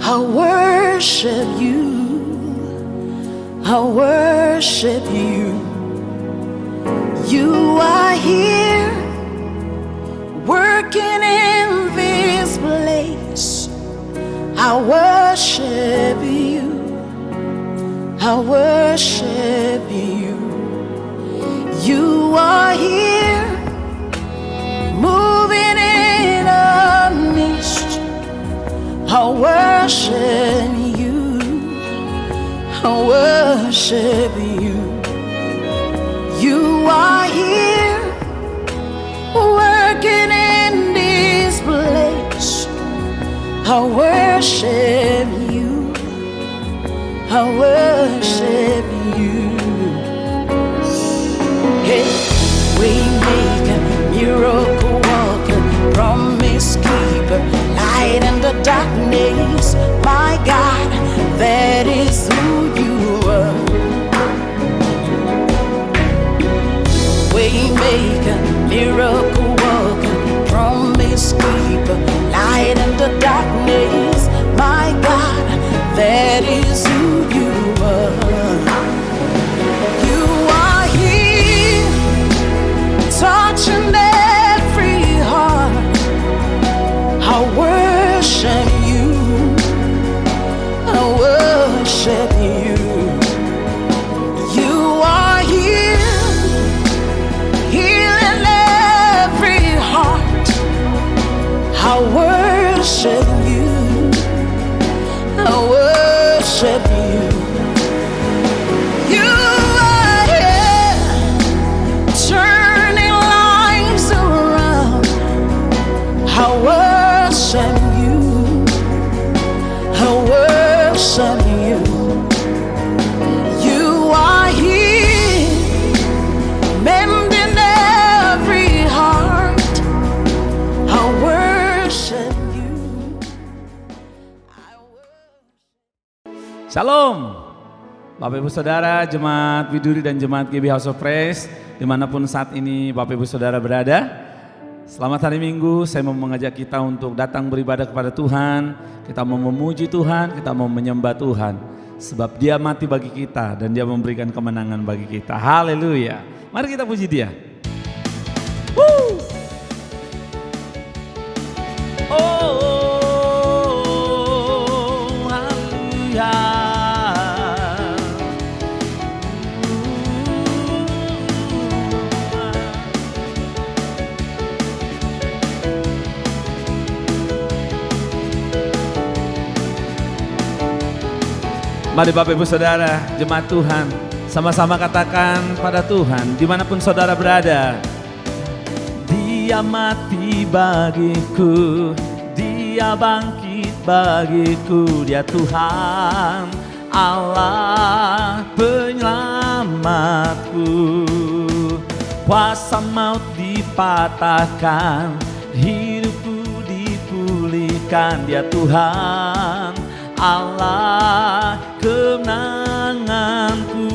I worship you, I worship you. You are here, working in this place. I worship you, I worship you. You are here, moving in our midst. I worship you, I worship you. You are here, working in this place. I worship you, I worship you. Hey, waymaker, miracle worker, promise keeper, light in the darkness. My God, that is who you are. Waymaker, miracle worker, promise keeper, light in the darkness. My God, that is who you are. You are here, touching every heart. I worship you, I worship you. You are here, healing every heart. I worship you, I worship you. You are here, turning lives around. I worship you, I worship you. You are here, mending every heart. I worship you. Shalom, Bapak Ibu Saudara, Jemaat Widuri dan Jemaat GB House of Praise, dimanapun saat ini Bapak Ibu Saudara berada. Selamat hari Minggu, saya mau mengajak kita untuk datang beribadah kepada Tuhan. Kita mau memuji Tuhan, kita mau menyembah Tuhan. Sebab Dia mati bagi kita dan Dia memberikan kemenangan bagi kita. Haleluya. Mari kita puji Dia. Woo! Oh, haleluya. Mari Bapak Ibu Saudara, jemaat Tuhan, sama-sama katakan pada Tuhan, dimanapun saudara berada. Dia mati bagiku, Dia bangkit bagiku, Dia Tuhan, Allah penyelamatku. Kuasa maut dipatahkan, hidupku dipulihkan, Dia Tuhan, Allah kemenanganku.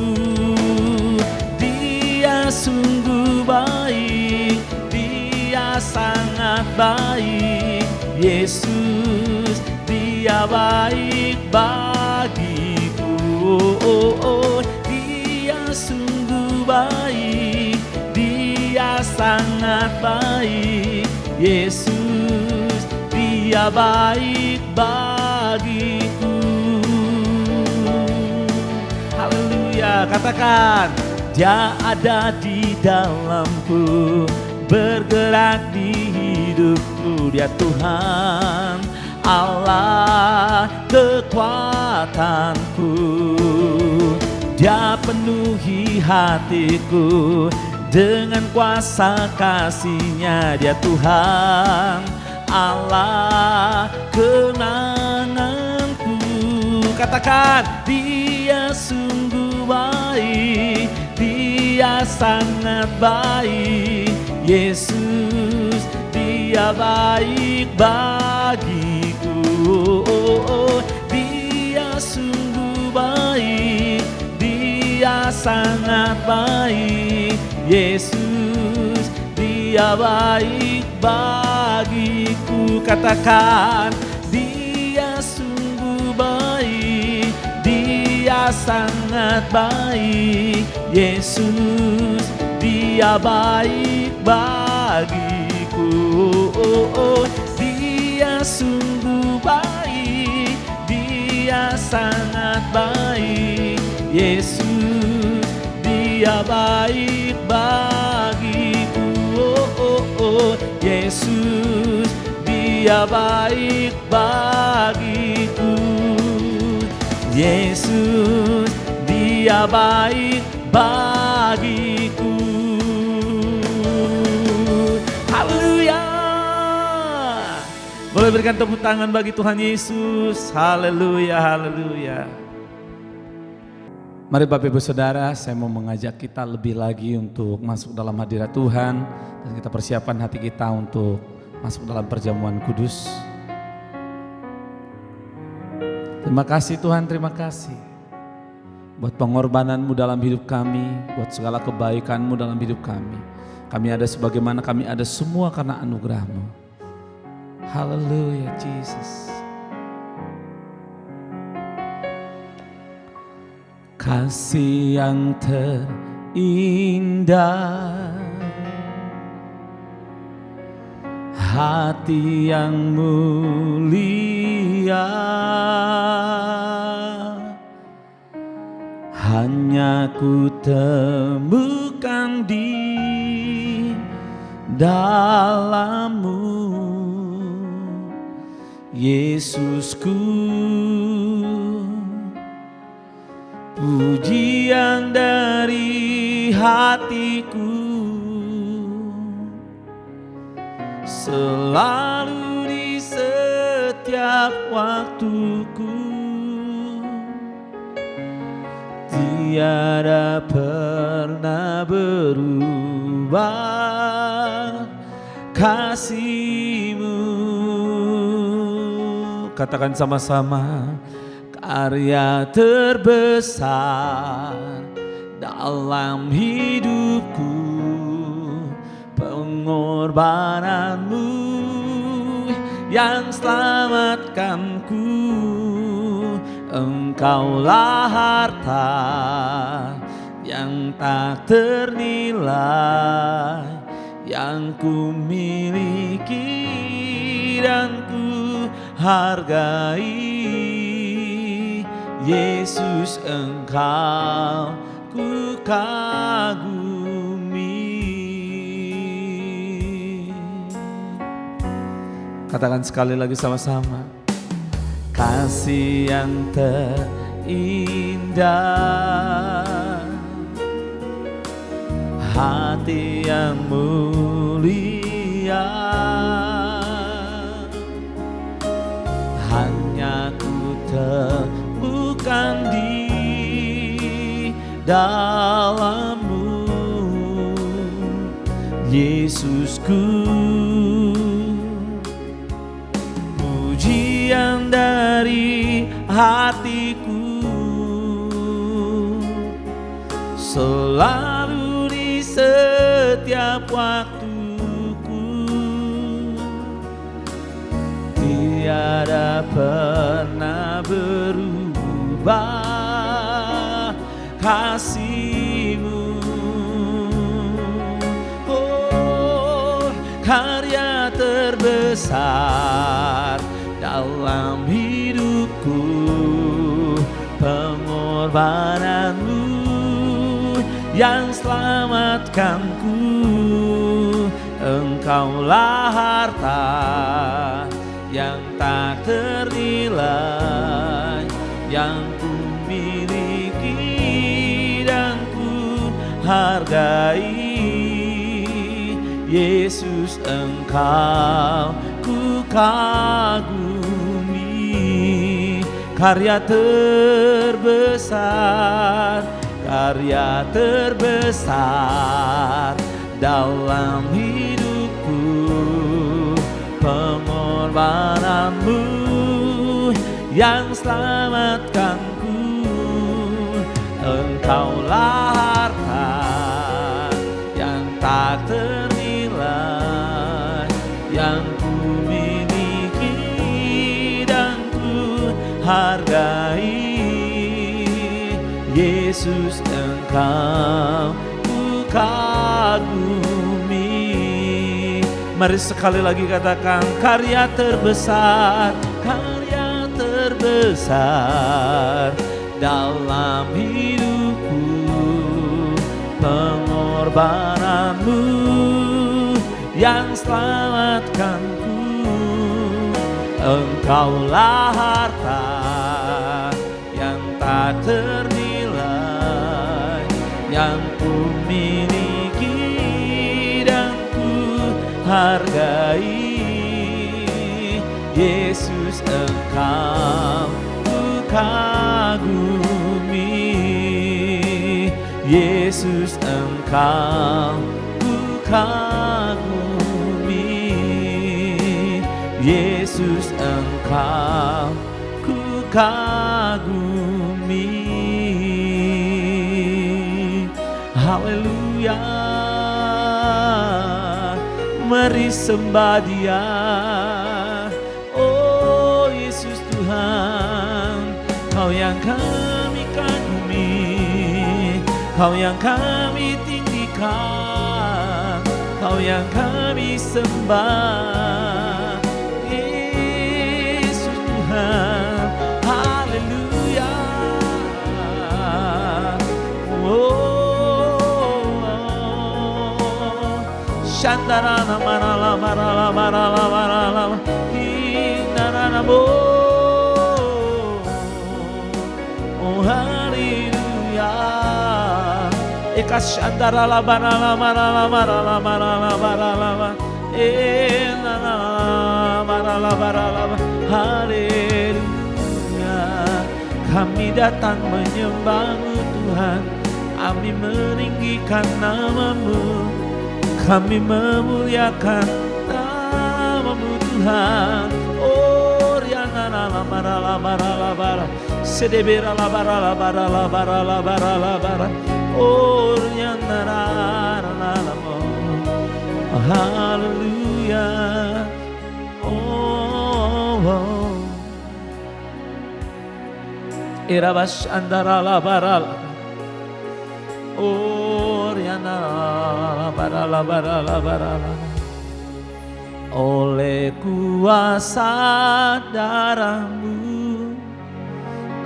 Dia sungguh baik, Dia sangat baik. Yesus, Dia baik bagiku. Dia sungguh baik, Dia sangat baik. Yesus, Dia baik bagiku. Haleluya, katakan, Dia ada di dalamku, bergerak di hidupku. Dia Tuhan, Allah kekuatanku. Dia penuhi hatiku dengan kuasa kasih-Nya. Dia Tuhan, Allah kenanganku. Katakan, Dia sungguh baik, Dia sangat baik. Yesus, Dia baik bagiku. Dia sungguh baik, Dia sangat baik. Yesus, Dia baik bagiku. Katakan, Dia sungguh sangat baik. Yesus, Dia baik bagiku. Dia sungguh baik, Dia sangat baik. Yesus, Dia baik bagiku. Yesus, Dia baik bagiku. Yesus, Dia baik bagiku. Haleluya. Boleh berikan tepuk tangan bagi Tuhan Yesus. Haleluya, haleluya. Mari Bapak Ibu Saudara, saya mau mengajak kita lebih lagi untuk masuk dalam hadirat Tuhan. Dan kita persiapkan hati kita untuk masuk dalam perjamuan kudus. Terima kasih Tuhan, terima kasih. Buat pengorbanan-Mu dalam hidup kami, buat segala kebaikan-Mu dalam hidup kami. Kami ada sebagaimana kami ada semua karena anugerah-Mu. Haleluya, Jesus. Kasih yang terindah, hati yang mulia, hanya ku temukan di dalam-Mu, Yesusku. Pujian dari hatiku selalu di setiap waktuku. Tiada pernah berubah kasih-Mu. Katakan sama-sama. Karya terbesar dalam hidupku, pengorbanan-Mu yang selamatkanku. Engkaulah harta yang tak ternilai, yang ku miliki dan ku hargai. Yesus, Engkau ku kagumi. Katakan sekali lagi sama-sama. Kasih yang terindah, hati yang mulia, hanya ku temukan di dalam-Mu, Yesusku. Pujian dari hatiku selalu di setiap waktuku. Tiada pernah berubah kasih-Mu. Oh, karya terbesar dalam hidupku, pengorbanan-Mu yang selamatkanku. Engkaulah harta yang tak ternilai, yang ku miliki dan ku hargai. Yesus, Engkau ku kagumi. Karya terbesar, karya terbesar dalam hidupku, pengorbanan-Mu yang selamatkanku. Engkaulah harta yang tak ternilai, yang ku miliki dan ku hargai. Yesus Engkau ku kagumi. Mari sekali lagi katakan, karya terbesar dalam hidupku, pengorbananmu yang selamatkanku. Engkaulah harta yang tak ternilai, yang ku miliki dan ku hargai. Yesus Engkau ku kagumi. Yesus Engkau ku kagumi. Yesus Engkau ku kagumi. Haleluya. Mari sembah Dia. Oh Yesus Tuhan, Kau yang kami kagumi, Kau yang kami tinggikan, Kau yang kami sembah. Yesus Tuhan, haleluya. Shandarana marala marala marala marala hindarana bo. Oh haleluya. Eka shandarala marala marala marala marala marala marala marala. Haleluya. Kami datang menyembah-Mu Tuhan, kami meninggikan nama-Mu, kami memuliakan nama-Mu Tuhan. Oh riana la bara bara sedebera la bara bara. Oh riana la haleluya. Oh irabas andara la bara. Oh riana la bara. Oleh kuasa darah-Mu,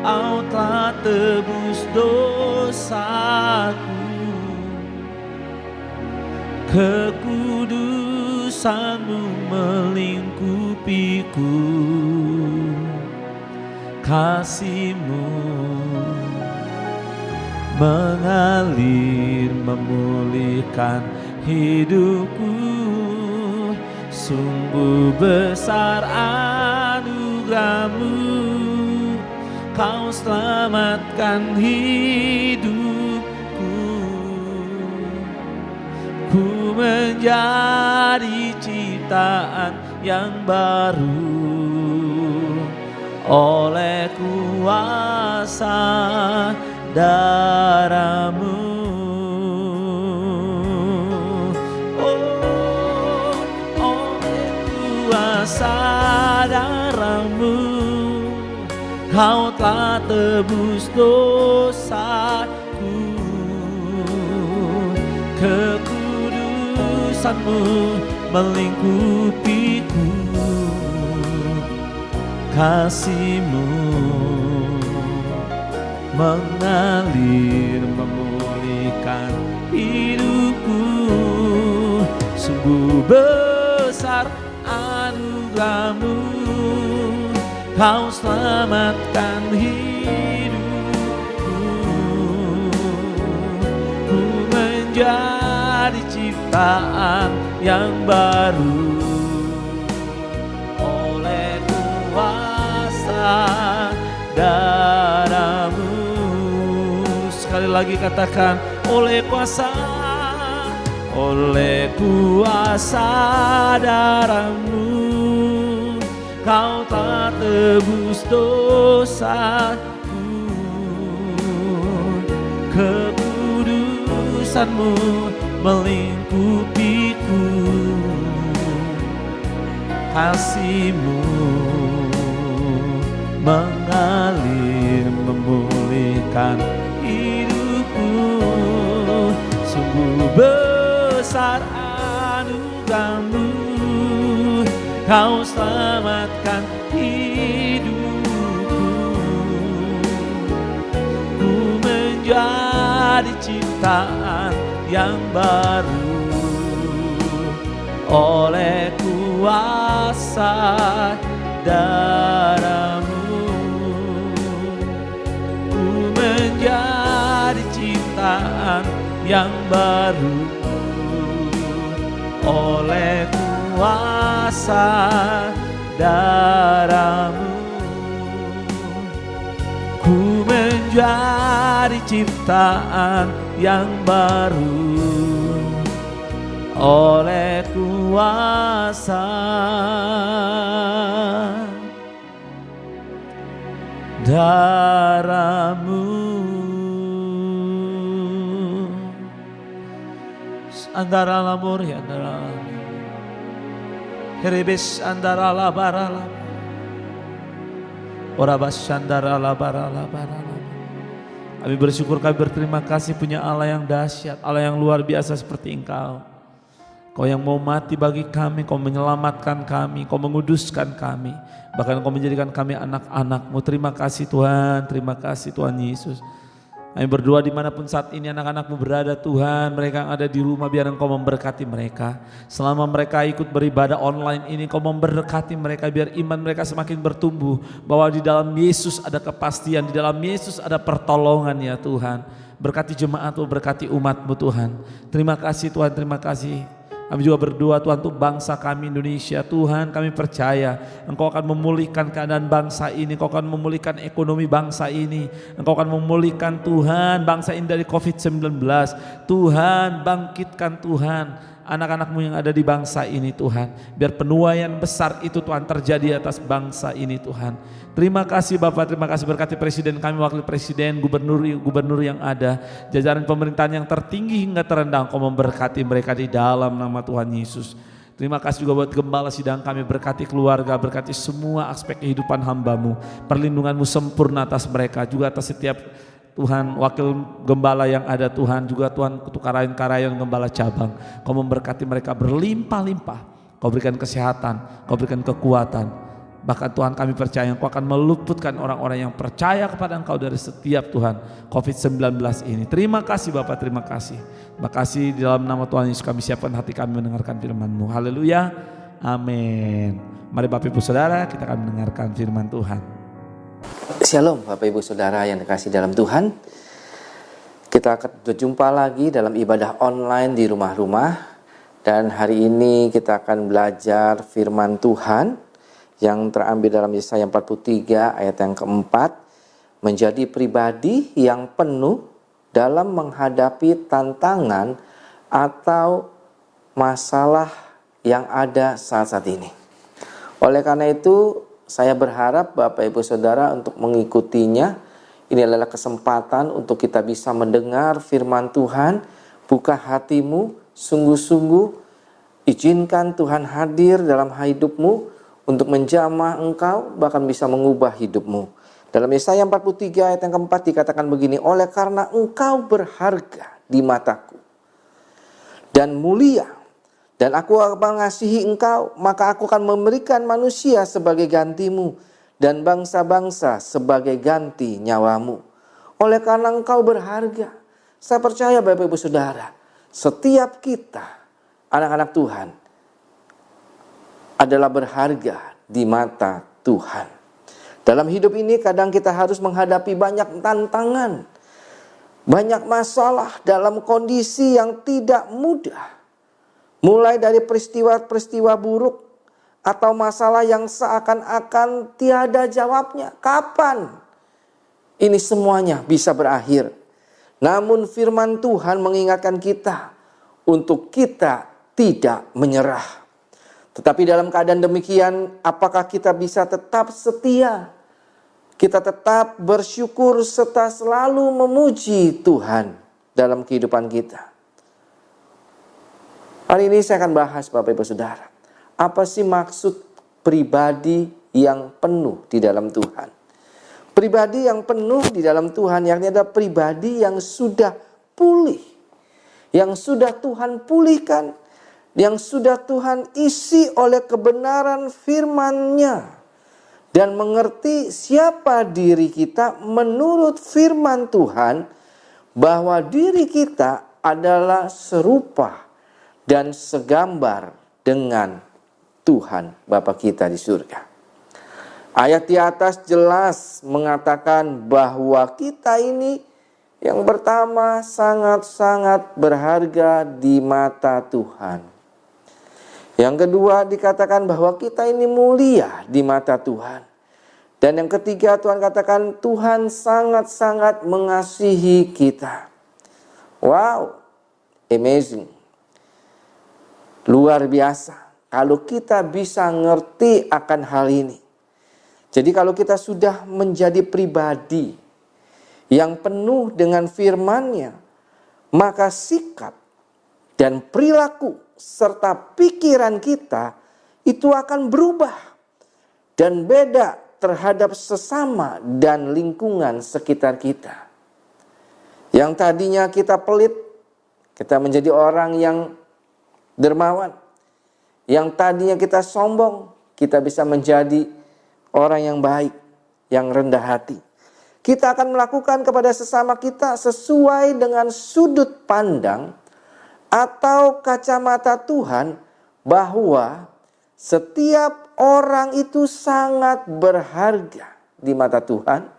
Kau telah tebus dosaku. Kekudusan-Mu melingkupiku. Kasih-Mu mengalir memulihkan hidupku. Sungguh besar anugerah-Mu, Kau selamatkan hidupku. Ku menjadi ciptaan yang baru oleh kuasa darah-Mu. Oh, oleh kuasa darah-Mu, Kau telah tebus dosaku. Kekudusan-Mu melingkupiku. Kasih-Mu mengalir memulihkan hidupku. Sungguh besar anugerah-Mu, Kau selamatkan hidupku. Ku menjadi ciptaan yang baru oleh kuasa darah-Mu. Sekali lagi katakan, oleh kuasa darah-Mu, Kau telah tebus dosaku. Kekudusan-Mu melingkupiku. Kasih-Mu mengalir memulihkan hidupku. besar anugerah-Mu, Kau selamatkan hidupku. Ku menjadi ciptaan yang baru oleh kuasa darah-Mu. Ku menjadi ciptaan yang baru oleh kuasa darah-Mu. Ku menjadi ciptaan yang baru oleh kuasa darah-Mu. Andara lamur ya andara Herebes andara la barala Orabas andara la barala barala. Kami bersyukur, kami berterima kasih punya Allah yang dahsyat, Allah yang luar biasa seperti Engkau. Kau yang mau mati bagi kami, Kau menyelamatkan kami, Kau menguduskan kami, bahkan Kau menjadikan kami anak-anak-Mu. Terima kasih Tuhan, terima kasih Tuhan Yesus. Kami berdoa dimanapun saat ini anak-anak-Mu berada Tuhan, mereka yang ada di rumah biar Engkau memberkati mereka. Selama mereka ikut beribadah online ini, Engkau memberkati mereka biar iman mereka semakin bertumbuh. Bahwa di dalam Yesus ada kepastian, di dalam Yesus ada pertolongan ya Tuhan. Berkati jemaat-Mu, berkati umat-Mu Tuhan. Terima kasih Tuhan, terima kasih. Kami juga berdoa Tuhan untuk bangsa kami Indonesia. Tuhan, kami percaya Engkau akan memulihkan keadaan bangsa ini, Engkau akan memulihkan ekonomi bangsa ini, Engkau akan memulihkan Tuhan bangsa ini dari COVID-19. Tuhan, bangkitkan Tuhan anak-anak-Mu yang ada di bangsa ini Tuhan. Biar penuaian besar itu Tuhan terjadi atas bangsa ini Tuhan. Terima kasih Bapak, terima kasih, berkati Presiden kami, Wakil Presiden, Gubernur yang ada, jajaran pemerintahan yang tertinggi hingga terendah. Engkau memberkati mereka di dalam nama Tuhan Yesus. Terima kasih juga buat gembala sidang kami, berkati keluarga, berkati semua aspek kehidupan hamba-Mu. Perlindungan-Mu sempurna atas mereka, juga atas setiap Tuhan wakil gembala yang ada Tuhan, juga Tuhan untuk karyawan gembala cabang. Kau memberkati mereka berlimpah-limpah, Kau berikan kesehatan, Kau berikan kekuatan. Bahkan Tuhan kami percaya Engkau akan meluputkan orang-orang yang percaya kepada Engkau dari setiap Tuhan COVID-19 ini. Terima kasih Bapak, terima kasih. Terima kasih di dalam nama Tuhan Yesus kami siapkan hati kami mendengarkan firman-Mu. Haleluya, amin. Mari Bapak Ibu Saudara, kita akan mendengarkan firman Tuhan. Shalom Bapak Ibu Saudara yang dikasihi dalam Tuhan. Kita akan berjumpa lagi dalam ibadah online di rumah-rumah. Dan hari ini kita akan belajar firman Tuhan yang terambil dalam Yesaya 43 ayat yang keempat. Menjadi pribadi yang penuh dalam menghadapi tantangan atau masalah yang ada saat-saat ini. Oleh karena itu saya berharap Bapak Ibu Saudara untuk mengikutinya. Ini adalah kesempatan untuk kita bisa mendengar firman Tuhan. Buka hatimu sungguh-sungguh. Izinkan Tuhan hadir dalam hidupmu untuk menjamah engkau, bahkan bisa mengubah hidupmu. Dalam Yesaya 43 ayat yang keempat dikatakan begini. Oleh karena engkau berharga di mataku dan mulia, dan aku akan mengasihi engkau, maka aku akan memberikan manusia sebagai gantimu dan bangsa-bangsa sebagai ganti nyawamu. Oleh karena engkau berharga. Saya percaya Bapak Ibu Saudara, setiap kita anak-anak Tuhan adalah berharga di mata Tuhan. Dalam hidup ini kadang kita harus menghadapi banyak tantangan, banyak masalah dalam kondisi yang tidak mudah. Mulai dari peristiwa-peristiwa buruk atau masalah yang seakan-akan tiada jawabnya. Kapan ini semuanya bisa berakhir? Namun firman Tuhan mengingatkan kita untuk kita tidak menyerah. Tetapi dalam keadaan demikian, apakah kita bisa tetap setia? Kita tetap bersyukur serta selalu memuji Tuhan dalam kehidupan kita. Hari ini saya akan bahas Bapak Ibu Saudara. Apa sih maksud pribadi yang penuh di dalam Tuhan? Pribadi yang penuh di dalam Tuhan, yakni ada pribadi yang sudah pulih. Yang sudah Tuhan pulihkan. yang sudah Tuhan isi oleh kebenaran firman-Nya dan mengerti siapa diri kita menurut firman Tuhan, bahwa diri kita adalah serupa dan segambar dengan Tuhan Bapa kita di surga. Ayat di atas jelas mengatakan bahwa kita ini yang pertama sangat-sangat berharga di mata Tuhan. Yang kedua dikatakan bahwa kita ini mulia di mata Tuhan. Dan yang ketiga Tuhan katakan Tuhan sangat-sangat mengasihi kita. Wow, amazing. Luar biasa kalau kita bisa ngerti akan hal ini. Jadi kalau kita sudah menjadi pribadi yang penuh dengan firman-Nya, maka sikap dan perilaku serta pikiran kita itu akan berubah dan beda terhadap sesama dan lingkungan sekitar kita. Yang tadinya kita pelit, kita menjadi orang yang dermawan. Yang tadinya kita sombong, kita bisa menjadi orang yang baik, yang rendah hati. Kita akan melakukan kepada sesama kita sesuai dengan sudut pandang atau kacamata Tuhan, bahwa setiap orang itu sangat berharga di mata Tuhan.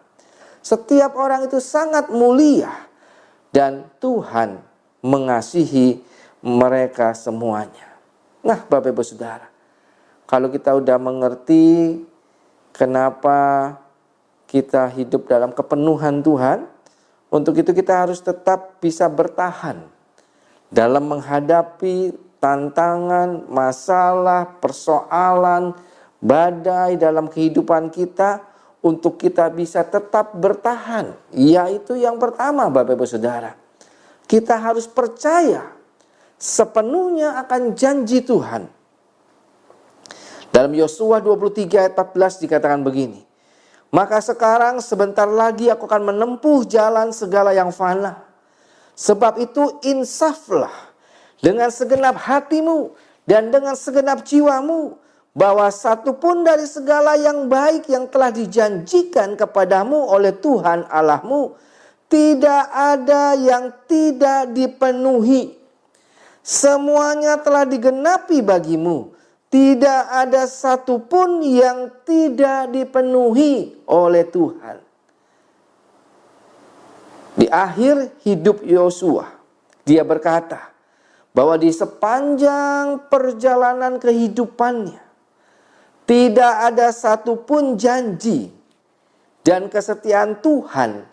Setiap orang itu sangat mulia dan Tuhan mengasihi mereka semuanya. Nah, Bapak Ibu Saudara, kalau kita udah mengerti kenapa kita hidup dalam kepenuhan Tuhan, untuk itu kita harus tetap bisa bertahan dalam menghadapi tantangan, masalah, persoalan, badai dalam kehidupan kita, untuk kita bisa tetap bertahan. Yaitu yang pertama, Bapak Ibu Saudara, kita harus percaya sepenuhnya akan janji Tuhan. Dalam Yosua 23 ayat 14 dikatakan begini, maka sekarang sebentar lagi aku akan menempuh jalan segala yang fana. Sebab itu insaflah dengan segenap hatimu dan dengan segenap jiwamu, bahwa satu pun dari segala yang baik yang telah dijanjikan kepadamu oleh Tuhan Allahmu, tidak ada yang tidak dipenuhi. Semuanya telah digenapi bagimu. Tidak ada satupun yang tidak dipenuhi oleh Tuhan. Di akhir hidup Yosua, dia berkata bahwa di sepanjang perjalanan kehidupannya, tidak ada satupun janji dan kesetiaan Tuhan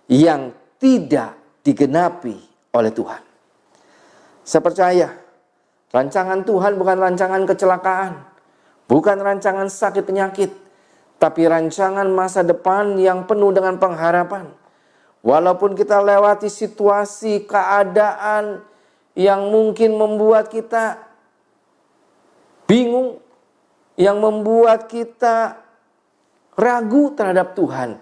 yang tidak digenapi oleh Tuhan. Saya percaya rancangan Tuhan bukan rancangan kecelakaan, bukan rancangan sakit penyakit, tapi rancangan masa depan yang penuh dengan pengharapan. Walaupun kita lewati situasi, keadaan yang mungkin membuat kita bingung, yang membuat kita ragu terhadap Tuhan.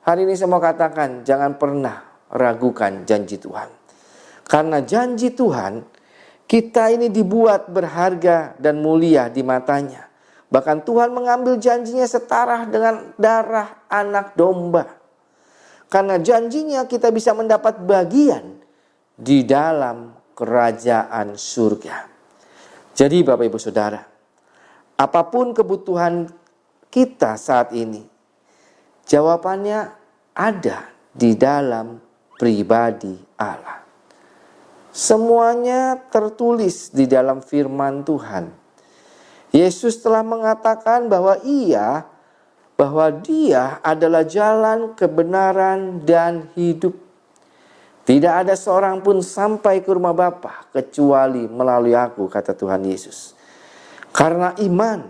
Hari ini saya mau katakan, jangan pernah ragukan janji Tuhan. Karena janji Tuhan, kita ini dibuat berharga dan mulia di matanya. Bahkan Tuhan mengambil janjinya setara dengan darah anak domba. Karena janjinya kita bisa mendapat bagian di dalam kerajaan surga. Jadi Bapak Ibu Saudara, apapun kebutuhan kita saat ini, jawabannya ada di dalam pribadi Allah. Semuanya tertulis di dalam firman Tuhan. Yesus telah mengatakan bahwa Dia adalah jalan, kebenaran, dan hidup. Tidak ada seorang pun sampai ke rumah Bapa kecuali melalui aku, kata Tuhan Yesus. Karena iman,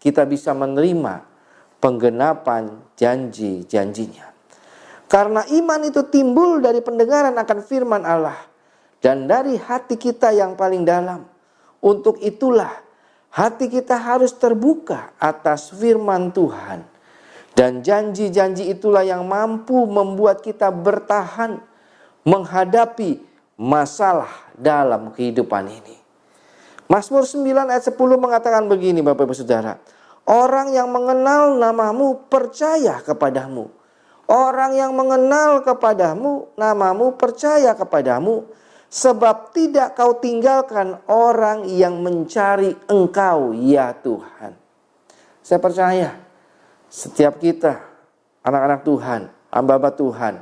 kita bisa menerima penggenapan janji-janjinya. Karena iman itu timbul dari pendengaran akan firman Allah dan dari hati kita yang paling dalam. Untuk itulah hati kita harus terbuka atas firman Tuhan. Dan janji-janji itulah yang mampu membuat kita bertahan menghadapi masalah dalam kehidupan ini. Mazmur 9 ayat 10 mengatakan begini Bapak Ibu Saudara. Orang yang mengenal namamu percaya kepadamu. Orang yang mengenal kepadamu, namamu percaya kepadamu. Sebab tidak kau tinggalkan orang yang mencari engkau ya Tuhan. Saya percaya setiap kita, anak-anak Tuhan, hamba-hamba Tuhan,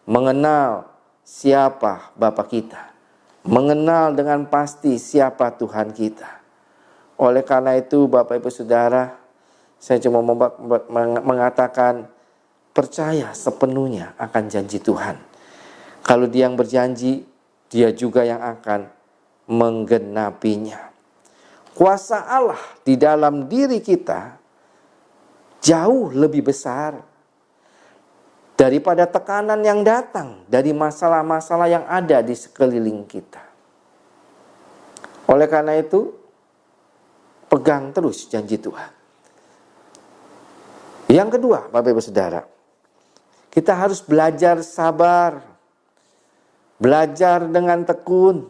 mengenal siapa Bapa kita. Mengenal dengan pasti siapa Tuhan kita. Oleh karena itu Bapak Ibu Saudara, saya cuma mengatakan percaya sepenuhnya akan janji Tuhan. Kalau Dia yang berjanji, Dia juga yang akan menggenapinya. Kuasa Allah di dalam diri kita jauh lebih besar daripada tekanan yang datang dari masalah-masalah yang ada di sekeliling kita. Oleh karena itu, pegang terus janji Tuhan. Yang kedua, Bapak Ibu Saudara, kita harus belajar sabar. Belajar dengan tekun.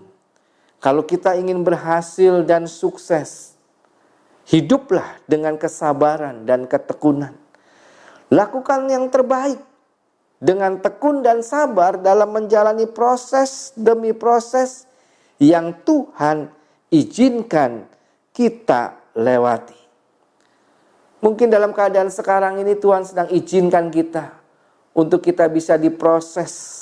Kalau kita ingin berhasil dan sukses, hiduplah dengan kesabaran dan ketekunan. Lakukan yang terbaik dengan tekun dan sabar dalam menjalani proses demi proses yang Tuhan izinkan kita lewati. Mungkin dalam keadaan sekarang ini Tuhan sedang izinkan kita untuk kita bisa diproses.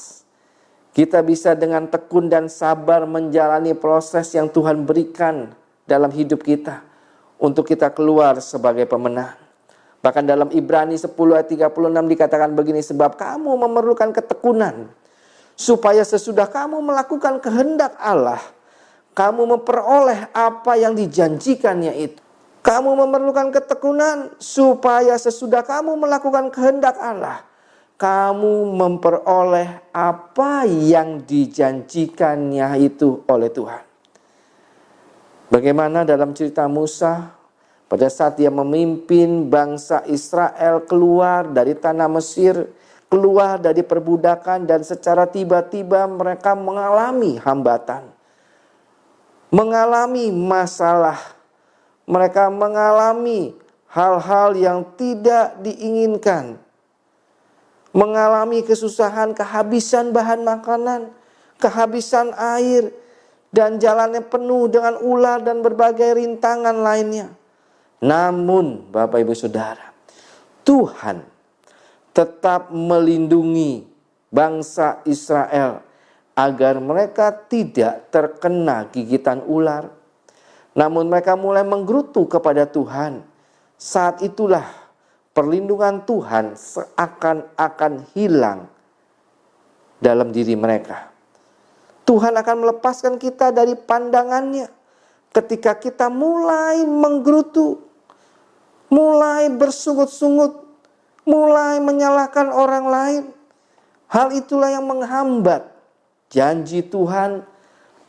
Kita bisa dengan tekun dan sabar menjalani proses yang Tuhan berikan dalam hidup kita untuk kita keluar sebagai pemenang. Bahkan dalam Ibrani 10 ayat 36 dikatakan begini, sebab kamu memerlukan ketekunan supaya sesudah kamu melakukan kehendak Allah, kamu memperoleh apa yang dijanjikannya itu. Kamu memerlukan ketekunan supaya sesudah kamu melakukan kehendak Allah, kamu memperoleh apa yang dijanjikannya itu oleh Tuhan. Bagaimana dalam cerita Musa, pada saat dia memimpin bangsa Israel keluar dari tanah Mesir, keluar dari perbudakan, dan secara tiba-tiba mereka mengalami hambatan, mengalami masalah, mereka mengalami hal-hal yang tidak diinginkan, mengalami kesusahan, kehabisan bahan makanan, kehabisan air, dan jalannya penuh dengan ular dan berbagai rintangan lainnya. Namun Bapak Ibu Saudara, Tuhan tetap melindungi bangsa Israel agar mereka tidak terkena gigitan ular. Namun mereka mulai menggerutu kepada Tuhan. Saat itulah perlindungan Tuhan seakan-akan hilang dalam diri mereka. Tuhan akan melepaskan kita dari pandangannya ketika kita mulai menggerutu, mulai bersungut-sungut, mulai menyalahkan orang lain. Hal itulah yang menghambat janji Tuhan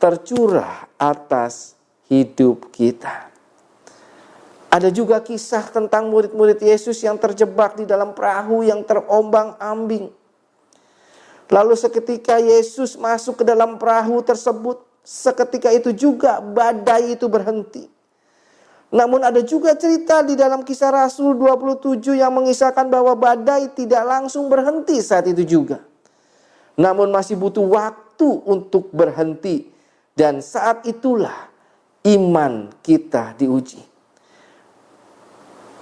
tercurah atas hidup kita. Ada juga kisah tentang murid-murid Yesus yang terjebak di dalam perahu yang terombang-ambing. Lalu seketika Yesus masuk ke dalam perahu tersebut, seketika itu juga badai itu berhenti. Namun ada juga cerita di dalam Kisah Rasul 27 yang mengisahkan bahwa badai tidak langsung berhenti saat itu juga. Namun masih butuh waktu untuk berhenti. Dan saat itulah iman kita diuji.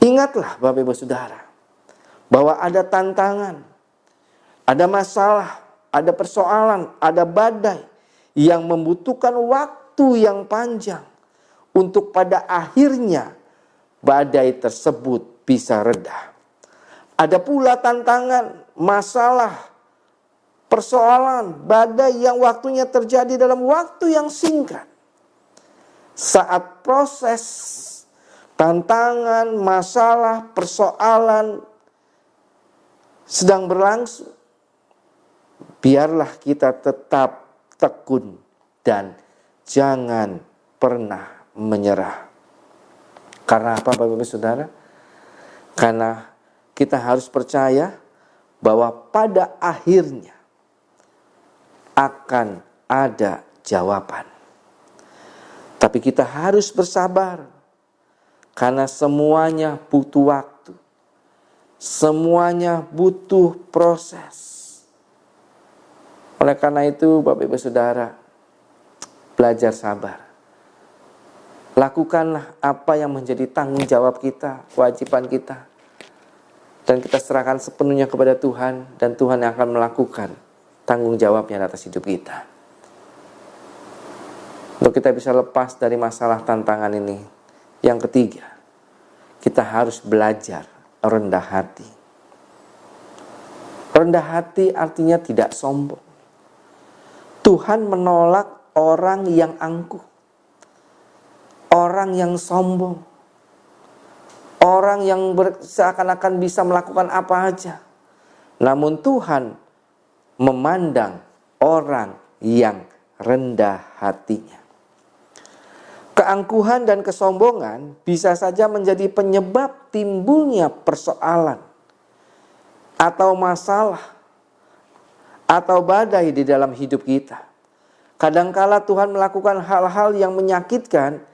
Ingatlah Bapak Ibu Saudara, bahwa ada tantangan, ada masalah, ada persoalan, ada badai yang membutuhkan waktu yang panjang untuk pada akhirnya badai tersebut bisa reda. Ada pula tantangan, masalah, persoalan, badai yang waktunya terjadi dalam waktu yang singkat. Saat proses tantangan, masalah, persoalan sedang berlangsung, biarlah kita tetap tekun dan jangan pernah menyerah. Karena apa Bapak Ibu Saudara? Karena kita harus percaya bahwa pada akhirnya akan ada jawaban. Tapi kita harus bersabar, karena semuanya butuh waktu. Semuanya butuh proses. Oleh karena itu, Bapak Ibu Saudara, belajar sabar. Lakukanlah apa yang menjadi tanggung jawab kita, kewajiban kita. Dan kita serahkan sepenuhnya kepada Tuhan, dan Tuhan yang akan melakukan tanggung jawabnya atas hidup kita. Untuk kita bisa lepas dari masalah tantangan ini. Yang ketiga, kita harus belajar rendah hati. Rendah hati artinya tidak sombong. Tuhan menolak orang yang angkuh, orang yang sombong, orang yang seakan-akan bisa melakukan apa aja. Namun Tuhan memandang orang yang rendah hatinya. Keangkuhan dan kesombongan bisa saja menjadi penyebab timbulnya persoalan atau masalah atau badai di dalam hidup kita. Kadangkala Tuhan melakukan hal-hal yang menyakitkan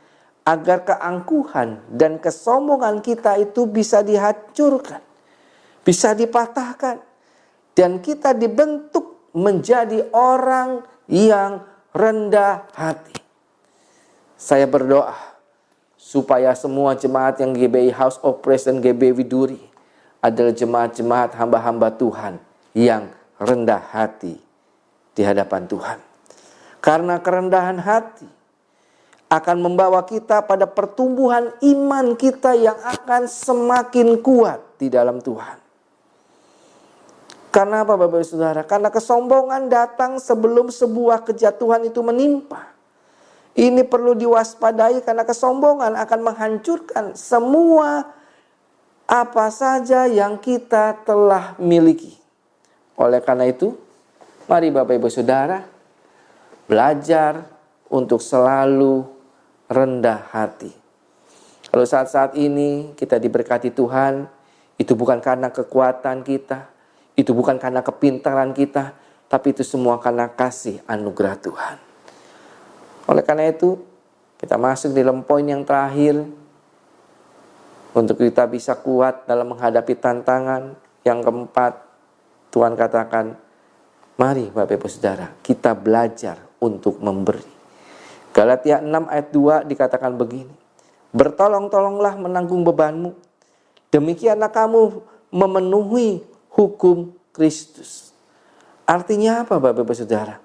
agar keangkuhan dan kesombongan kita itu bisa dihancurkan, bisa dipatahkan, dan kita dibentuk menjadi orang yang rendah hati. Saya berdoa supaya semua jemaat yang GBI House of Praise dan GBI Widuri adalah jemaat-jemaat hamba-hamba Tuhan yang rendah hati di hadapan Tuhan. Karena kerendahan hati akan membawa kita pada pertumbuhan iman kita yang akan semakin kuat di dalam Tuhan. Karena apa, Bapak Ibu Saudara? Karena kesombongan datang sebelum sebuah kejatuhan itu menimpa. Ini perlu diwaspadai karena kesombongan akan menghancurkan semua apa saja yang kita telah miliki. Oleh karena itu, mari Bapak Ibu Saudara belajar untuk selalu rendah hati. Kalau saat-saat ini kita diberkati Tuhan, itu bukan karena kekuatan kita, itu bukan karena kepintaran kita, tapi itu semua karena kasih anugerah Tuhan. Oleh karena itu, kita masuk di dalam poin yang terakhir untuk kita bisa kuat dalam menghadapi tantangan. Yang keempat, Tuhan katakan, mari Bapak Ibu Saudara, kita belajar untuk memberi. Galatia 6 ayat 2 dikatakan begini, bertolong-tolonglah menanggung bebanmu, demikianlah kamu memenuhi hukum Kristus. Artinya apa, Bapak Ibu Saudara?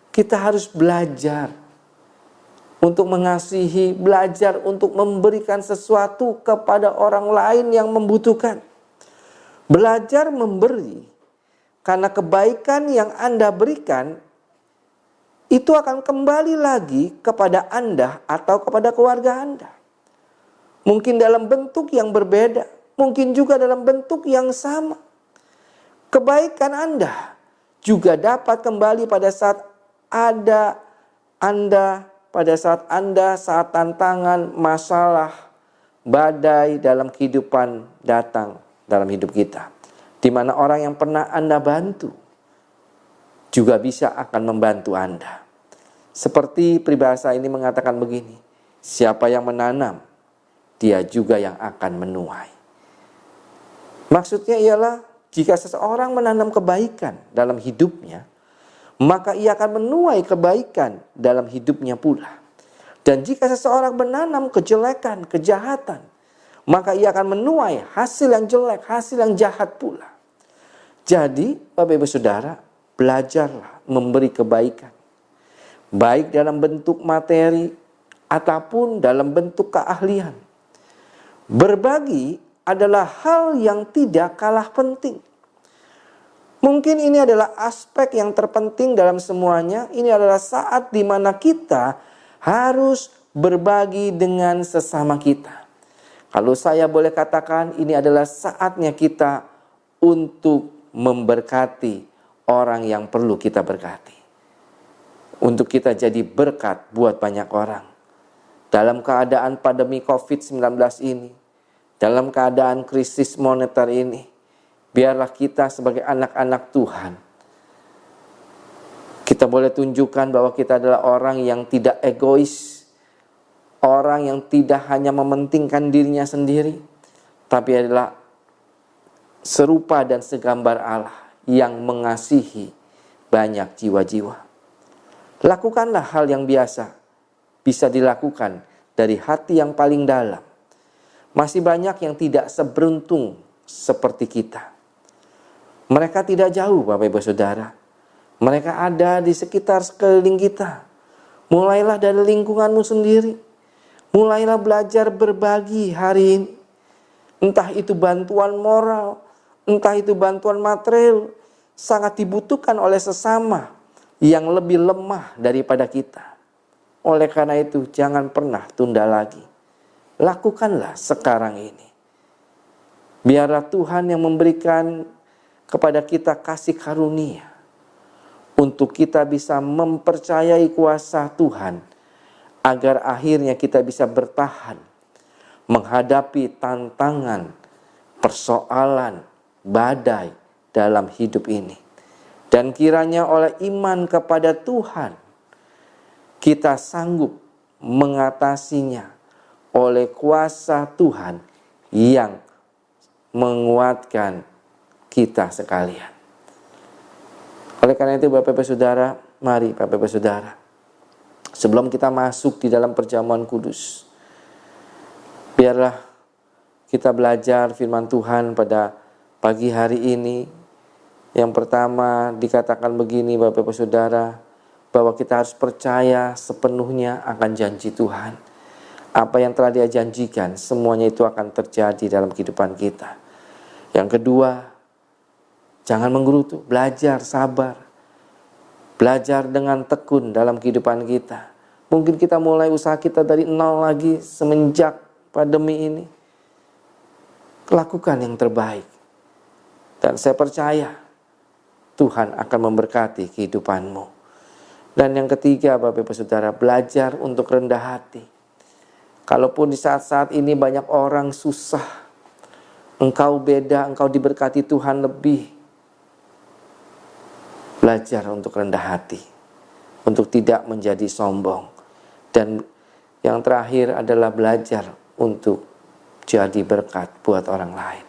Kita harus belajar untuk mengasihi, belajar untuk memberikan sesuatu kepada orang lain yang membutuhkan. Belajar memberi, karena kebaikan yang Anda berikan, itu akan kembali lagi kepada Anda atau kepada keluarga Anda. Mungkin dalam bentuk yang berbeda, mungkin juga dalam bentuk yang sama. Kebaikan Anda juga dapat kembali pada saat Anda saat tantangan, masalah, badai dalam kehidupan datang dalam hidup kita. Di mana orang yang pernah Anda bantu juga bisa akan membantu Anda. Seperti peribahasa ini mengatakan begini, siapa yang menanam, dia juga yang akan menuai. Maksudnya ialah jika seseorang menanam kebaikan dalam hidupnya, maka ia akan menuai kebaikan dalam hidupnya pula. Dan jika seseorang menanam kejelekan, kejahatan, maka ia akan menuai hasil yang jelek, hasil yang jahat pula. Jadi, Bapak Ibu Saudara, belajarlah memberi kebaikan. Baik dalam bentuk materi ataupun dalam bentuk keahlian. Berbagi adalah hal yang tidak kalah penting. Mungkin ini adalah aspek yang terpenting dalam semuanya. Ini adalah saat di mana kita harus berbagi dengan sesama kita. Kalau saya boleh katakan, ini adalah saatnya kita untuk memberkati orang yang perlu kita berkati. Untuk kita jadi berkat buat banyak orang. Dalam keadaan pandemi COVID-19 ini, dalam keadaan krisis moneter ini, biarlah kita sebagai anak-anak Tuhan, kita boleh tunjukkan bahwa kita adalah orang yang tidak egois, orang yang tidak hanya mementingkan dirinya sendiri, tapi adalah serupa dan segambar Allah yang mengasihi banyak jiwa-jiwa. Lakukanlah hal yang biasa, bisa dilakukan dari hati yang paling dalam. Masih banyak yang tidak seberuntung seperti kita. Mereka tidak jauh, Bapak Ibu Saudara. Mereka ada di sekitar sekeliling kita. Mulailah dari lingkunganmu sendiri. Mulailah belajar berbagi hari ini. Entah itu bantuan moral, entah itu bantuan material, sangat dibutuhkan oleh sesama yang lebih lemah daripada kita. Oleh karena itu, jangan pernah tunda lagi. Lakukanlah sekarang ini. Biarlah Tuhan yang memberikan kepada kita kasih karunia untuk kita bisa mempercayai kuasa Tuhan, agar akhirnya kita bisa bertahan menghadapi tantangan, persoalan, badai dalam hidup ini. Dan kiranya oleh iman kepada Tuhan, kita sanggup mengatasinya oleh kuasa Tuhan yang menguatkan kita sekalian. Oleh karena itu Bapak Ibu Saudara, mari Bapak Ibu Saudara, sebelum kita masuk di dalam perjamuan kudus, biarlah kita belajar firman Tuhan pada pagi hari ini. Yang pertama dikatakan begini Bapak Ibu Saudara, bahwa kita harus percaya sepenuhnya akan janji Tuhan. Apa yang telah Dia janjikan, semuanya itu akan terjadi dalam kehidupan kita. Yang kedua, jangan menggerutu, belajar sabar. Belajar dengan tekun dalam kehidupan kita. Mungkin kita mulai usaha kita dari nol lagi semenjak pandemi ini. Lakukan yang terbaik. Dan saya percaya Tuhan akan memberkati kehidupanmu. Dan yang ketiga Bapak Ibu Saudara, belajar untuk rendah hati. Kalaupun di saat-saat ini banyak orang susah, engkau beda, engkau diberkati Tuhan lebih. Belajar untuk rendah hati, untuk tidak menjadi sombong. Dan yang terakhir adalah belajar untuk jadi berkat buat orang lain.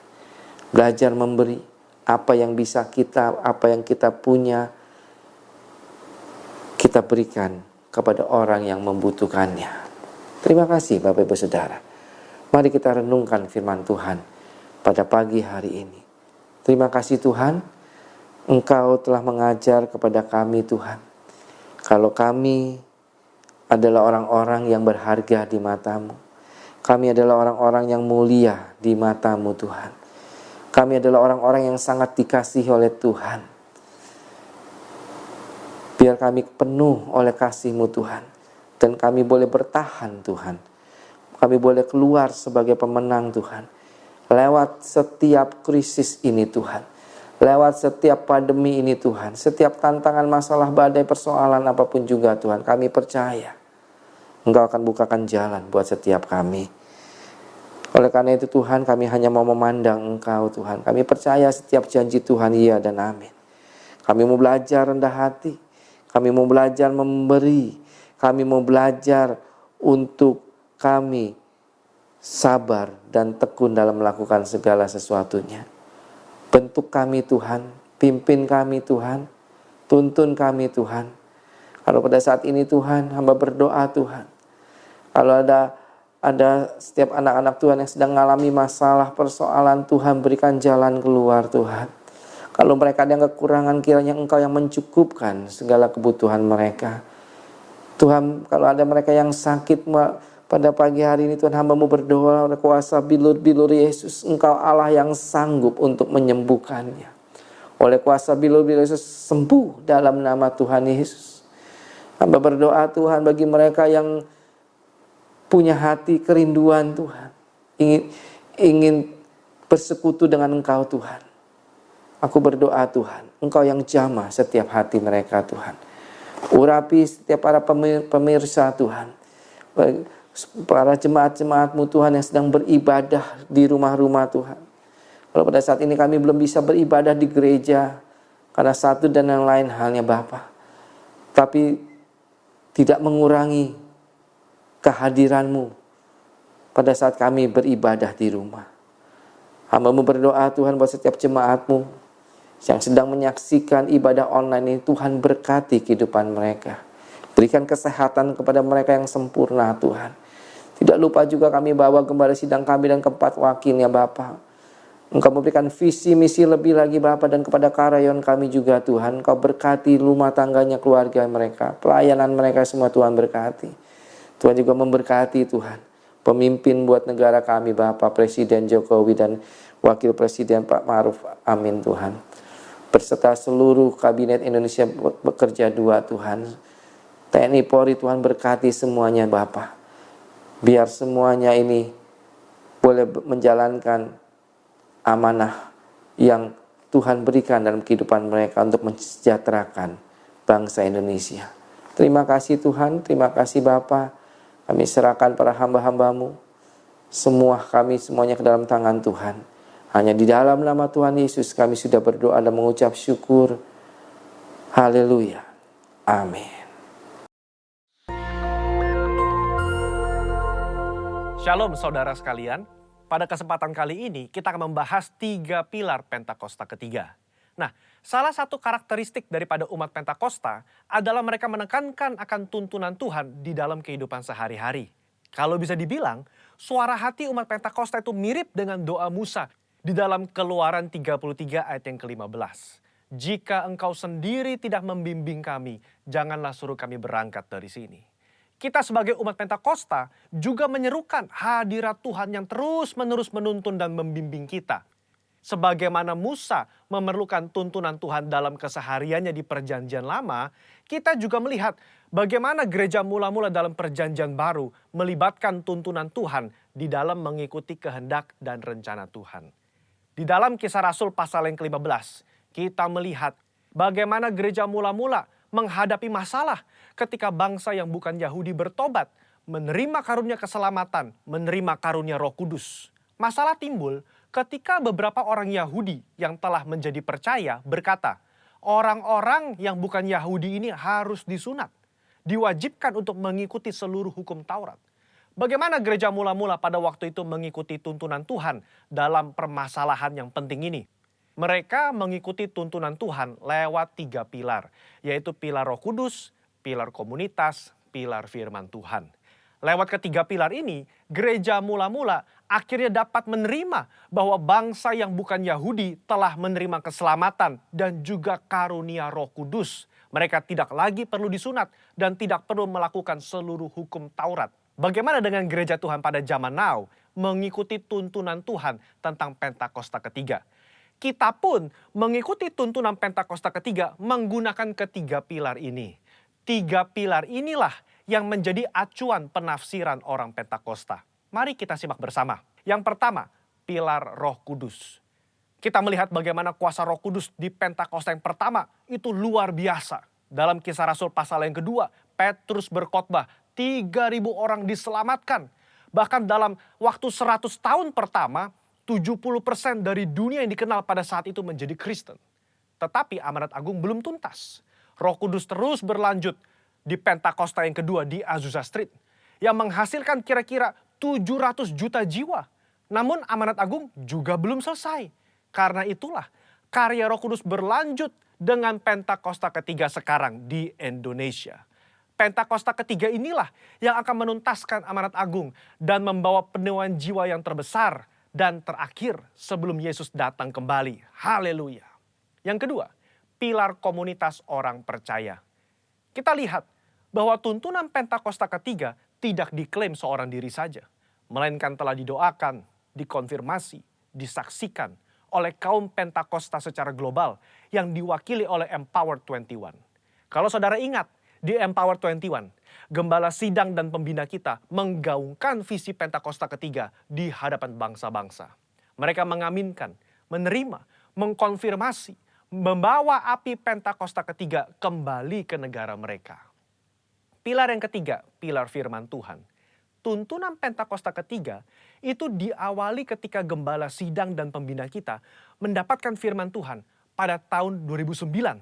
Belajar memberi apa yang bisa kita, apa yang kita punya, kita berikan kepada orang yang membutuhkannya. Terima kasih Bapak Ibu Saudara. Mari kita renungkan firman Tuhan pada pagi hari ini. Terima kasih Tuhan, Engkau telah mengajar kepada kami Tuhan, kalau kami adalah orang-orang yang berharga di mata-Mu. Kami adalah orang-orang yang mulia di mata-Mu Tuhan. Kami adalah orang-orang yang sangat dikasihi oleh Tuhan. Biar kami penuh oleh kasih-Mu Tuhan. Dan kami boleh bertahan Tuhan. Kami boleh keluar sebagai pemenang Tuhan. Lewat setiap krisis ini Tuhan. Lewat setiap pandemi ini Tuhan. Setiap tantangan, masalah, badai, persoalan apapun juga Tuhan. Kami percaya Engkau akan bukakan jalan buat setiap kami. Oleh karena itu Tuhan, kami hanya mau memandang Engkau Tuhan. Kami percaya setiap janji Tuhan iya dan amin. Kami mau belajar rendah hati. Kami mau belajar memberi. Kami mau belajar untuk kami sabar dan tekun dalam melakukan segala sesuatunya. Bentuk kami Tuhan, pimpin kami Tuhan, tuntun kami Tuhan. Kalau pada saat ini Tuhan, hamba berdoa Tuhan. Kalau ada setiap anak-anak Tuhan yang sedang mengalami masalah, persoalan, Tuhan berikan jalan keluar Tuhan. Kalau mereka ada yang kekurangan, kiranya Engkau yang mencukupkan segala kebutuhan mereka. Tuhan, kalau ada mereka yang sakit pada pagi hari ini Tuhan, hamba-Mu berdoa oleh kuasa bilur-bilur Yesus, Engkau Allah yang sanggup untuk menyembuhkannya. Oleh kuasa bilur-bilur Yesus, sembuh dalam nama Tuhan Yesus. Hamba berdoa Tuhan bagi mereka yang punya hati kerinduan Tuhan, ingin bersekutu dengan Engkau Tuhan. Aku berdoa Tuhan, Engkau yang jamah setiap hati mereka Tuhan. Urapi setiap para pemirsa Tuhan, para jemaat-jemaat-Mu Tuhan yang sedang beribadah di rumah-rumah Tuhan. Kalau pada saat ini kami belum bisa beribadah di gereja karena satu dan yang lain halnya Bapa, tapi tidak mengurangi kehadiran-Mu pada saat kami beribadah di rumah. Hamba-Mu berdoa Tuhan buat setiap jemaat-Mu yang sedang menyaksikan ibadah online ini. Tuhan berkati kehidupan mereka. Berikan kesehatan kepada mereka yang sempurna Tuhan. Tidak lupa juga kami bawa gembala sidang kami dan keempat wakilnya Bapa. Engkau memberikan visi misi lebih lagi Bapa, dan kepada karyawan kami juga Tuhan. Engkau berkati rumah tangganya, keluarga mereka, pelayanan mereka semua Tuhan berkati. Tuhan juga memberkati Tuhan pemimpin buat negara kami Bapa, Presiden Jokowi dan Wakil Presiden Pak Ma'ruf, amin Tuhan. Berserta seluruh kabinet Indonesia bekerja dua Tuhan. TNI Polri Tuhan berkati semuanya Bapa. Biar semuanya ini boleh menjalankan amanah yang Tuhan berikan dalam kehidupan mereka untuk mensejahterakan bangsa Indonesia. Terima kasih Tuhan, terima kasih Bapa. Kami serahkan para hamba-hamba-Mu, semua kami semuanya ke dalam tangan Tuhan. Hanya di dalam nama Tuhan Yesus kami sudah berdoa dan mengucap syukur. Haleluya. Amin. Shalom saudara sekalian. Pada kesempatan kali ini kita akan membahas 3 pilar Pentakosta ketiga. Nah, salah satu karakteristik daripada umat Pentakosta adalah mereka menekankan akan tuntunan Tuhan di dalam kehidupan sehari-hari. Kalau bisa dibilang, suara hati umat Pentakosta itu mirip dengan doa Musa di dalam Keluaran 33 ayat yang ke-15. Jika engkau sendiri tidak membimbing kami, janganlah suruh kami berangkat dari sini. Kita sebagai umat Pentakosta juga menyerukan hadirat Tuhan yang terus-menerus menuntun dan membimbing kita. Sebagaimana Musa memerlukan tuntunan Tuhan dalam kesehariannya di Perjanjian Lama, kita juga melihat bagaimana gereja mula-mula dalam Perjanjian Baru melibatkan tuntunan Tuhan di dalam mengikuti kehendak dan rencana Tuhan. Di dalam Kisah Rasul pasal yang ke-15, kita melihat bagaimana gereja mula-mula menghadapi masalah ketika bangsa yang bukan Yahudi bertobat, menerima karunia keselamatan, menerima karunia Roh Kudus. Masalah timbul ketika beberapa orang Yahudi yang telah menjadi percaya berkata, orang-orang yang bukan Yahudi ini harus disunat, diwajibkan untuk mengikuti seluruh hukum Taurat. Bagaimana gereja mula-mula pada waktu itu mengikuti tuntunan Tuhan dalam permasalahan yang penting ini? Mereka mengikuti tuntunan Tuhan lewat 3 pilar, yaitu pilar Roh Kudus, pilar komunitas, pilar firman Tuhan. Lewat ketiga pilar ini, gereja mula-mula akhirnya dapat menerima bahwa bangsa yang bukan Yahudi telah menerima keselamatan dan juga karunia Roh Kudus. Mereka tidak lagi perlu disunat dan tidak perlu melakukan seluruh hukum Taurat. Bagaimana dengan gereja Tuhan pada zaman now mengikuti tuntunan Tuhan tentang Pentakosta ketiga? Kita pun mengikuti tuntunan Pentakosta ketiga menggunakan ketiga pilar ini. 3 pilar inilah yang menjadi acuan penafsiran orang Pentakosta. Mari kita simak bersama. Yang pertama, pilar Roh Kudus. Kita melihat bagaimana kuasa Roh Kudus di Pentakosta yang pertama itu luar biasa. Dalam Kisah Rasul pasal yang kedua, Petrus berkhotbah, 3.000 orang diselamatkan. Bahkan dalam waktu 100 tahun pertama, 70% dari dunia yang dikenal pada saat itu menjadi Kristen. Tetapi amanat agung belum tuntas. Roh Kudus terus berlanjut di Pentakosta yang kedua di Azusa Street, yang menghasilkan kira-kira 700 juta jiwa. Namun amanat agung juga belum selesai. Karena itulah karya Roh Kudus berlanjut dengan Pentakosta ketiga sekarang di Indonesia. Pentakosta ketiga inilah yang akan menuntaskan amanat agung dan membawa penuaian jiwa yang terbesar dan terakhir sebelum Yesus datang kembali. Haleluya. Yang kedua, pilar komunitas orang percaya. Kita lihat bahwa tuntunan Pentakosta ketiga tidak diklaim seorang diri saja, melainkan telah didoakan, dikonfirmasi, disaksikan oleh kaum Pentakosta secara global yang diwakili oleh Empower 21. Kalau saudara ingat, di Empower 21, gembala sidang dan pembina kita menggaungkan visi Pentakosta ketiga di hadapan bangsa-bangsa. Mereka mengaminkan, menerima, mengkonfirmasi, membawa api Pentakosta ketiga kembali ke negara mereka. Pilar yang ketiga, pilar firman Tuhan. Tuntunan Pentakosta ketiga itu diawali ketika gembala sidang dan pembina kita mendapatkan firman Tuhan pada tahun 2009.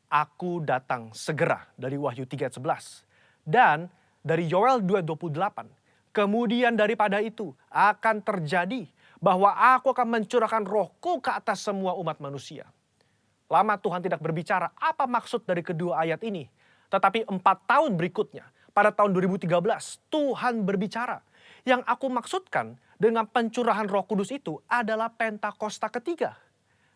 Aku datang segera dari Wahyu 3:11. Dan dari Yoel 2:28. Kemudian daripada itu akan terjadi bahwa aku akan mencurahkan rohku ke atas semua umat manusia. Lama Tuhan tidak berbicara apa maksud dari kedua ayat ini. Tetapi 4 tahun berikutnya, pada tahun 2013, Tuhan berbicara. Yang aku maksudkan dengan pencurahan Roh Kudus itu adalah Pentakosta ketiga.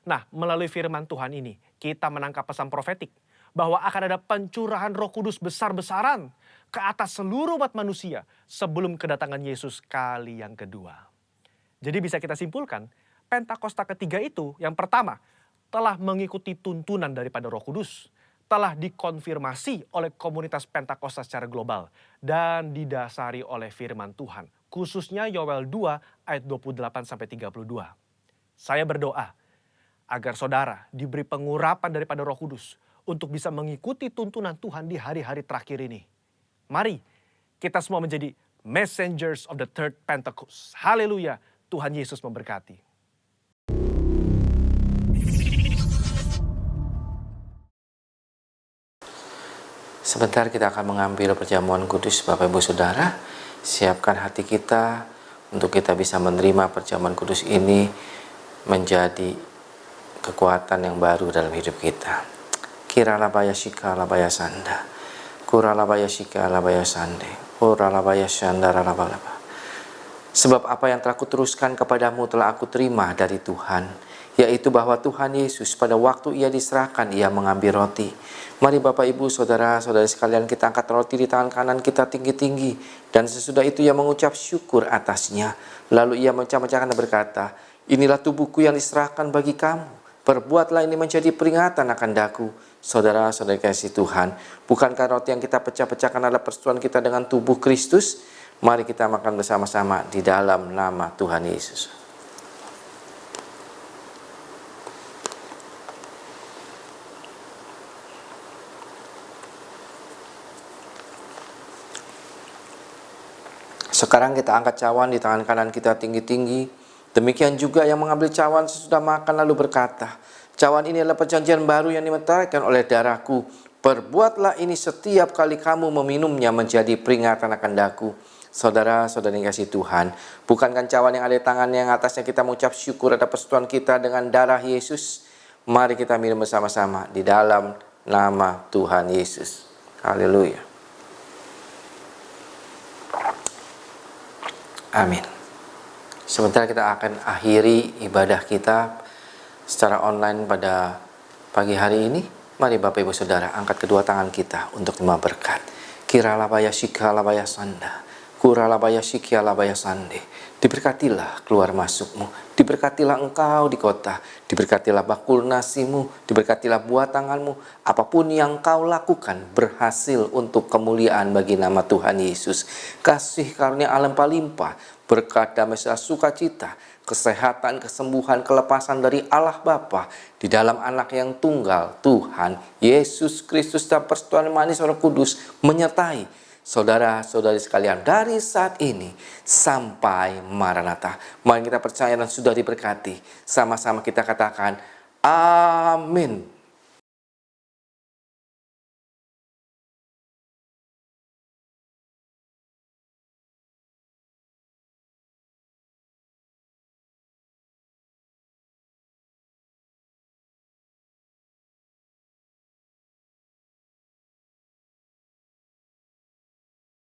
Nah, melalui firman Tuhan ini, kita menangkap pesan profetik bahwa akan ada pencurahan Roh Kudus besar-besaran ke atas seluruh umat manusia sebelum kedatangan Yesus kali yang kedua. Jadi bisa kita simpulkan, Pentakosta ketiga itu yang pertama telah mengikuti tuntunan daripada Roh Kudus, telah dikonfirmasi oleh komunitas Pentakosta secara global dan didasari oleh firman Tuhan, khususnya Yoel 2 ayat 28-32. Saya berdoa agar saudara diberi pengurapan daripada Roh Kudus untuk bisa mengikuti tuntunan Tuhan di hari-hari terakhir ini. Mari kita semua menjadi messengers of the third Pentecost. Haleluya, Tuhan Yesus memberkati. Sebentar kita akan mengambil perjamuan kudus Bapak Ibu Saudara. Siapkan hati kita untuk kita bisa menerima perjamuan kudus ini menjadi kekuatan yang baru dalam hidup kita. Kira labaya shika labaya sanda. Kura labaya shika labaya sande. Kura labaya shandara labalaba. Sebab apa yang telah kuteruskan kepadamu telah aku terima dari Tuhan, yaitu bahwa Tuhan Yesus pada waktu ia diserahkan, ia mengambil roti. Mari Bapak Ibu Saudara-saudari sekalian, kita angkat roti di tangan kanan kita tinggi-tinggi. Dan sesudah itu ia mengucap syukur atasnya. Lalu ia mencah-mecahkan dan berkata, inilah tubuhku yang diserahkan bagi kamu. Perbuatlah ini menjadi peringatan akan daku. Saudara-saudari kasih Tuhan, bukankah roti yang kita pecah-pecahkan adalah persetujuan kita dengan tubuh Kristus? Mari kita makan bersama-sama di dalam nama Tuhan Yesus. Sekarang kita angkat cawan di tangan kanan kita tinggi-tinggi. Demikian juga yang mengambil cawan sesudah makan lalu berkata, cawan ini adalah perjanjian baru yang dimeteraikan oleh darahku. Perbuatlah ini setiap kali kamu meminumnya menjadi peringatan akan daku. Saudara-saudari yang kasih Tuhan, bukankah cawan yang ada di tangan yang atasnya kita mengucap syukur atas persekutuan kita dengan darah Yesus? Mari kita minum bersama-sama di dalam nama Tuhan Yesus. Haleluya. Amin. Sebentar kita akan akhiri ibadah kita secara online pada pagi hari ini. Mari Bapak Ibu Saudara angkat kedua tangan kita untuk menerima berkat. Kira labaya shika labaya sanda. Kura labaya shikia labaya sande. Diberkatilah keluar masukmu, diberkatilah engkau di kota, diberkatilah bakul nasimu, diberkatilah buah tanganmu. Apapun yang kau lakukan berhasil untuk kemuliaan bagi nama Tuhan Yesus. Kasih karunia Allah melimpah, berkat damai sukacita, kesehatan, kesembuhan, kelepasan dari Allah Bapa di dalam Anak yang tunggal Tuhan Yesus Kristus dan persekutuan manis Roh Kudus menyertai saudara-saudari sekalian dari saat ini sampai Maranatha. Mari kita percaya dan sudah diberkati. Sama-sama kita katakan amin.